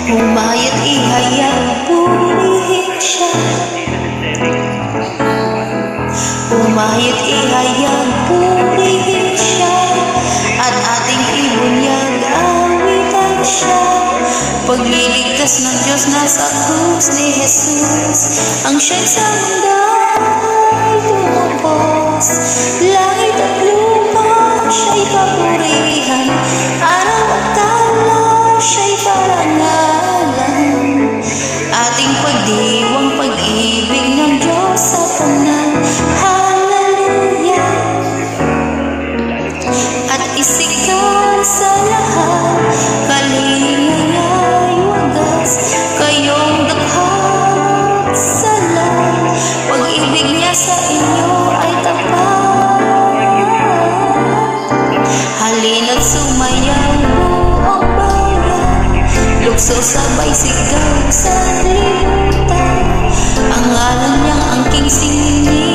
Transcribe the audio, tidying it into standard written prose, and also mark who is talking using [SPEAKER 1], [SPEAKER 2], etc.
[SPEAKER 1] Humayat ihayag, purihin siya. Humayat ihayag, purihin siya. At ating ibunyag, awitan siya. Pagliligtas ng Diyos nasa krus ni Jesus, ang siya'y sa mundo ay lumabas. Langit at lupa siya'y papurihan, araw at taon siya'y parangalan. Ating pagdiwang pag-ibig ng Diyos sa tanan, hallelujah. At isikan sa lahat, kalingan ay wagas, kayong dakhat sa lahat. Pag-ibig niya sa inyo ay tapat. Halina't sumayaw buong bayan, lukso sabay sigaw sa libutan. Ang ngalan niyang angking singin.